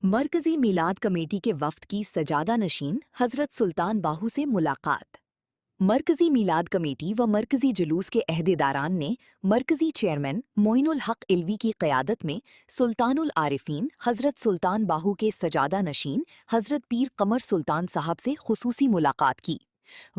मरकजी मीलाद कमेटी के वफ्द की सजादा नशीन हजरत सुल्तान बाहू से मुलाकात। मरकजी मीलाद कमेटी व मरकजी जुलूस के अहदेदारान ने मरकजी चेयरमैन मोइनुल हक इल्वी की क़यादत में सुल्तानुल आरिफीन हजरत सुल्तान बाहू के सजादा नशीन हजरत पीर कमर सुल्तान साहब से खुसूसी मुलाकात की।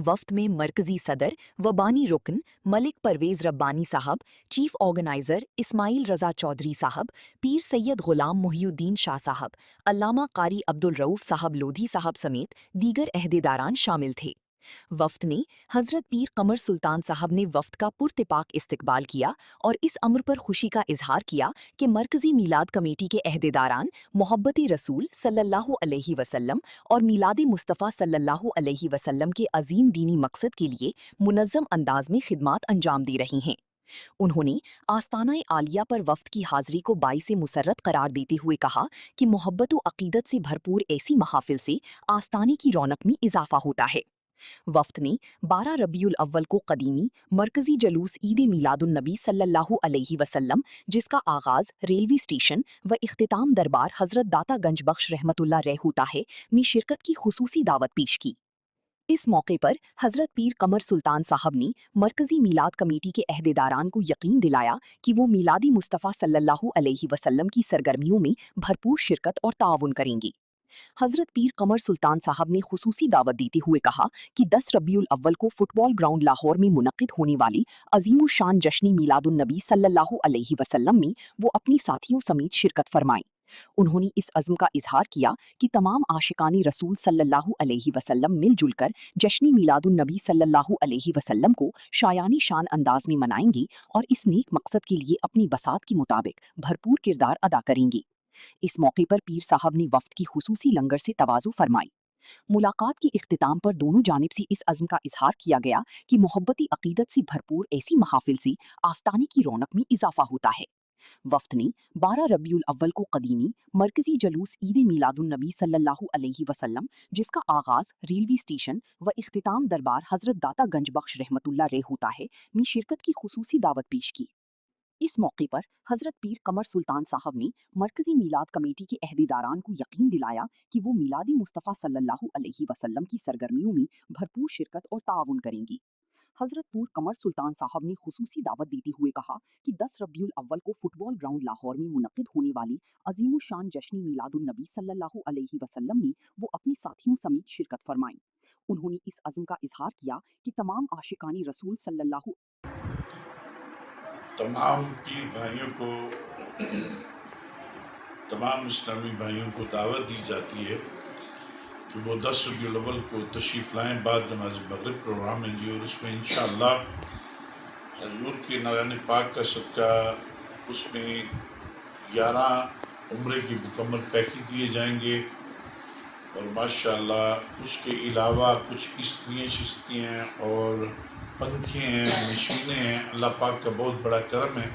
वफ्त में मरकजी सदर व बानी रुकन मलिक परवेज रब्बानी साहब, चीफ ऑर्गेनाइजर इस्माइल रजा चौधरी साहब, पीर सैयद गुलाम मुहियुद्दीन शाह साहब, अल्लामा कारी अब्दुल रऊफ साहब लोधी साहब समेत दीगर अहदेदारान शामिल थे। वफ्त ने हजरत पीर कमर सुल्तान साहब ने वफ्त का पुरतिपाक इस्तकबाल किया और इस अम्र पर खुशी का इजहार किया कि मरकजी मीलाद कमेटी के अहदेदारान मोहब्बत रसूल सल्लल्लाहु अलैहि वसल्लम और मीलाद मुस्तफ़ा सल्लल्लाहु अलैहि वसल्लम के अजीम दीनी मकसद के लिए मुनज़्ज़म अंदाज में खिदमात अंजाम दे रही हैं। उन्होंने आस्ताना आलिया पर वफ्त की हाजिरी को बाइसे मुसर्रत करार देते हुए कहा कि मोहब्बत व अक़ीदत से भरपूर ऐसी महाफिल से आस्ताने की रौनक में इजाफा होता है। वफ्त ने 12 रबीउल अव्वल को कदीमी मरकजी जलूस ईद मीलादुन नबी सल्लल्लाहु अलैहि वसल्लम, जिसका आगाज रेलवे स्टेशन व इख्तिताम दरबार हजरत दाता गंज बख्श रहमतुल्लाह अलैह होता है, में शिरकत की खुसूसी दावत पेश की। इस मौके पर हजरत पीर कमर सुल्तान साहब ने मरकजी मीलाद कमेटी के अहदेदारान को यकीन दिलाया कि वो मीलादी मुस्तफ़ा सल्लल्लाहु अलैहि वसल्लम की सरगर्मियों में भरपूर शिरकत और ताउन करेंगे। हजरत पीर कमर सुल्तान साहब ने खुसूसी दावत देते हुए कहा कि 10 रबीउल अव्वल को फुटबॉल ग्राउंड लाहौर में मुनक्किद होने वाली अजीमुश शान जश्न मीलादुन नबी सल्लल्लाहु अलैहि वसल्लम में वो अपनी साथियों समेत शिरकत फरमाएं। उन्होंने इस अज़्म का इजहार किया कि तमाम आशिकानी रसूल सल्लल्लाहु अलैहि वसल्लम मिलजुल कर जश्न मीलादुन नबी सल्लल्लाहु अलैहि वसल्लम को शायानी शान अंदाज में मनाएंगे और इस नेक मकसद के लिए अपनी बसात के मुताबिक भरपूर किरदार अदा करेंगे। इस मौके पर पीर साहब ने वफ्त की खुसूसी लंगर से तवाज़ु फरमाई। मुलाकात के इख्तिताम पर दोनों जानिब से इस अज़्म का इजहार किया गया कि मोहब्बती अक़ीदत से भरपूर ऐसी महाफिल से आस्ताने की रौनक में इजाफा होता है। वफ्त ने 12 रबीउल अव्वल को कदीमी मरकजी जलूस ईद मीलादुन नबी सल्लल्लाहु अलैहि वसल्लम, जिसका आगाज रेलवे स्टेशन व इख्तिताम दरबार हजरत दाता गंज बख्श रहमतुल्लाह अलैह होता है, में शिरकत की खुसूसी दावत पेश की। इस मौके पर हजरत पीर कमर सुल्तान साहब ने मरकजी मीलाद कमेटी के अहदेदारान को यकीन दिलाया कि वो मीलादी मुस्तफ़ा सल्लल्लाहु अलैहि वसल्लम की सरगर्मियों में भरपूर शिरकत और ताउन करेंगी। हजरत पीर कमर सुल्तान साहब ने खुसूसी दावत देते हुए कहा कि 10 रबीउल अव्वल को फुटबॉल ग्राउंड लाहौर में मुनक्किद होने वाली अजीमुश शान जश्न मीलादुन नबी सल्लल्लाहु अलैहि वसल्लम में वो अपने साथियों समेत शिरकत फरमाएं। उन्होंने इस अज़्म का इजहार किया कि तमाम आशिकानी रसूल सल्लल्लाहु तमाम पीर भाइयों को तमाम इस्लामी भाइयों को दावत दी जाती है कि वो 10 रबीउल अव्वल को तशरीफ़ लाएँ। बाद नमाज मगरिब प्रोग्राम है जी, और उसमें इंशाअल्लाह हजूर के नगान पाक का सदका उसमें 11 उम्रे की मुकम्मल पैकेज दिए जाएंगे। और माशाअल्लाह उसके अलावा कुछ इस्त्रियाँ शिस्तियाँ और पंखे हैं, मशीनें हैं। अल्लाह पाक का बहुत बड़ा करम है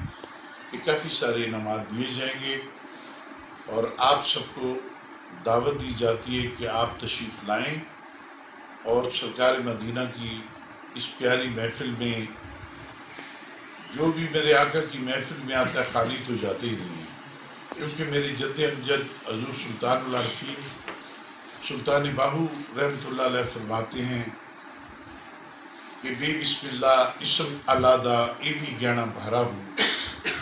कि काफ़ी सारे इनामात दिए जाएंगे और आप सबको दावत दी जाती है कि आप तशरीफ़ लाएं और सरकार मदीना की इस प्यारी महफ़िल में, जो भी मेरे आका की महफ़िल में आता है खाली तो जाते ही नहीं है, क्योंकि मेरे जद्द अमजद हज़ूर सुल्तानुल आरिफीन सुल्तान बाहू रहमतुल्लाह अलैह फरमाते हैं कि बे बिस्मिल्लाह इसम अलादा ए भी ज्ञाना भरा हूँ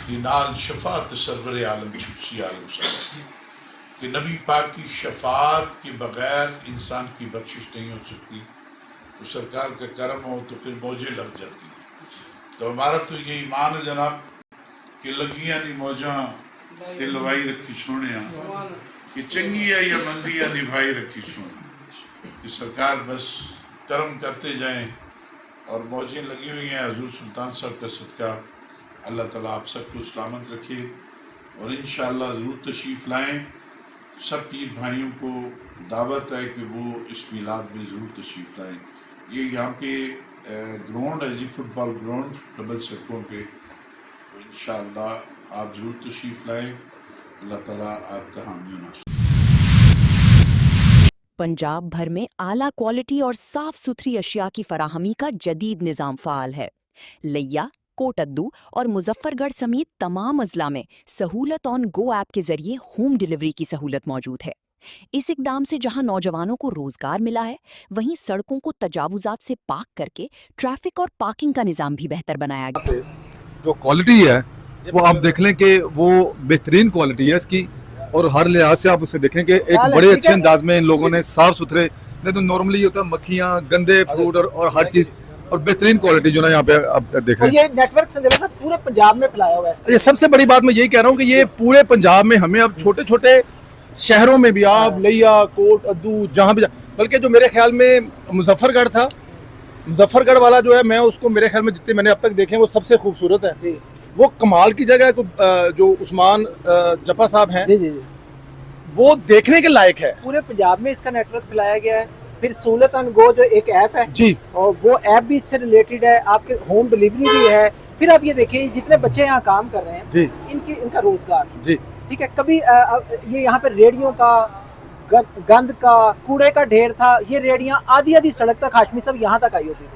दिनाल शफात सरवर आलम छुपसी आलम सर, कि नबी पाक की शफात के बगैर इंसान की बख्शिश नहीं हो सकती। तो सरकार का करम हो तो फिर मौजें लग जाती हैं। तो हमारा तो ये ईमान है जनाब कि लगियां नहीं मौजा कि लवाई रखी सोने, कि चंगी है या मंदी है निभाई रखी सोने, कि सरकार बस करम करते जाएं और मौजें लगी हुई हैं। हजूर सुल्तान साहब का सदका अल्लाह ताला आप सबको सलामत रखे और इंशाअल्लाह ज़रूर तशरीफ़ लाएँ। सब पीर भाइयों को दावत है कि वो इस मिलाद में ज़रूर तशरीफ़ लाएँ। ये यहाँ पे ग्राउंड है जी, फुटबॉल ग्राउंड डबल सड़कों पे, तो इंशाअल्लाह आप ज़रूर तशरीफ़ लाएँ। अल्लाह ताला आपका हामी नासिर। पंजाब भर में आला क्वालिटी और साफ सुथरी अशिया की फराहमी का जदीद निज़ाम फ़ाल है। लिया, कोटद्दू और मुजफ्फरगढ़ समेत तमाम अजला में सहूलत ऑन गो ऐप के जरिए होम डिलीवरी की सहूलत मौजूद है। इस इकदाम से जहां नौजवानों को रोजगार मिला है, वहीं सड़कों को तजावुजात से पाक करके ट्रैफिक और पार्किंग का निजाम भी बेहतर बनाया गया। जो क्वालिटी है वो आप देख लें कि वो बेहतरीन क्वालिटी है इसकी, और हर लिहाज से आप उसे देखें कि एक बड़े अच्छे अंदाज में इन लोगों ने साफ सुथरे, नहीं तो नॉर्मली ये होता है मक्खियाँ, गंदे फ्रूट और हर चीज़, और बेहतरीन क्वालिटी जो ना यहाँ पे आप देख रहे हैं। ये नेटवर्क संदेश ना पूरे पंजाब में फैलाया हुआ है। ये सबसे बड़ी बात मैं यही कह रहा हूँ कि ये पूरे पंजाब में हमें अब छोटे छोटे शहरों में भी, आप लिया, कोट, अद्दू, जहाँ भी बल्कि जो मेरे ख्याल में मुजफ्फरगढ़ था, मुजफ्फरगढ़ वाला जो है, मैं उसको मेरे ख्याल में जितने मैंने अब तक देखे हैं वो सबसे खूबसूरत है। वो कमाल की जगह है। जो उस्मान जपा साहब हैं, जी जी, वो देखने के लायक है। पूरे पंजाब में इसका नेटवर्क फैलाया गया है। फिर सहूलत ऑन गो जो एक ऐप है जी, और वो ऐप भी इससे रिलेटेड है, आपके होम डिलीवरी भी है। फिर आप ये देखिए जितने बच्चे यहाँ काम कर रहे हैं जी, इनका रोजगार जी, ठीक है। कभी ये यहाँ पे रेडियो का गंद का कूड़े का ढेर था, ये रेडियां आधी आधी सड़क तक हाशमी सब यहाँ तक आई होती थी,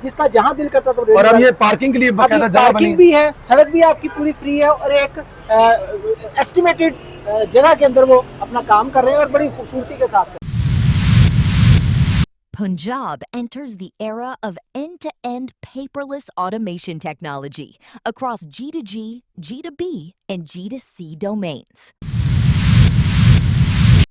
जिसका जहाँ दिल करता था। और अब ये पार्किंग के लिए बाकायदा जगह बनी पार्किंग भी है, सड़क भी आपकी पूरी फ्री है, और एक एस्टिमेटेड जगह के अंदर वो अपना काम कर रहे हैं और बड़ी खूबसूरती के साथ। Punjab enters the era of end-to-end paperless automation technology across G2G, G2B, and G2C domains.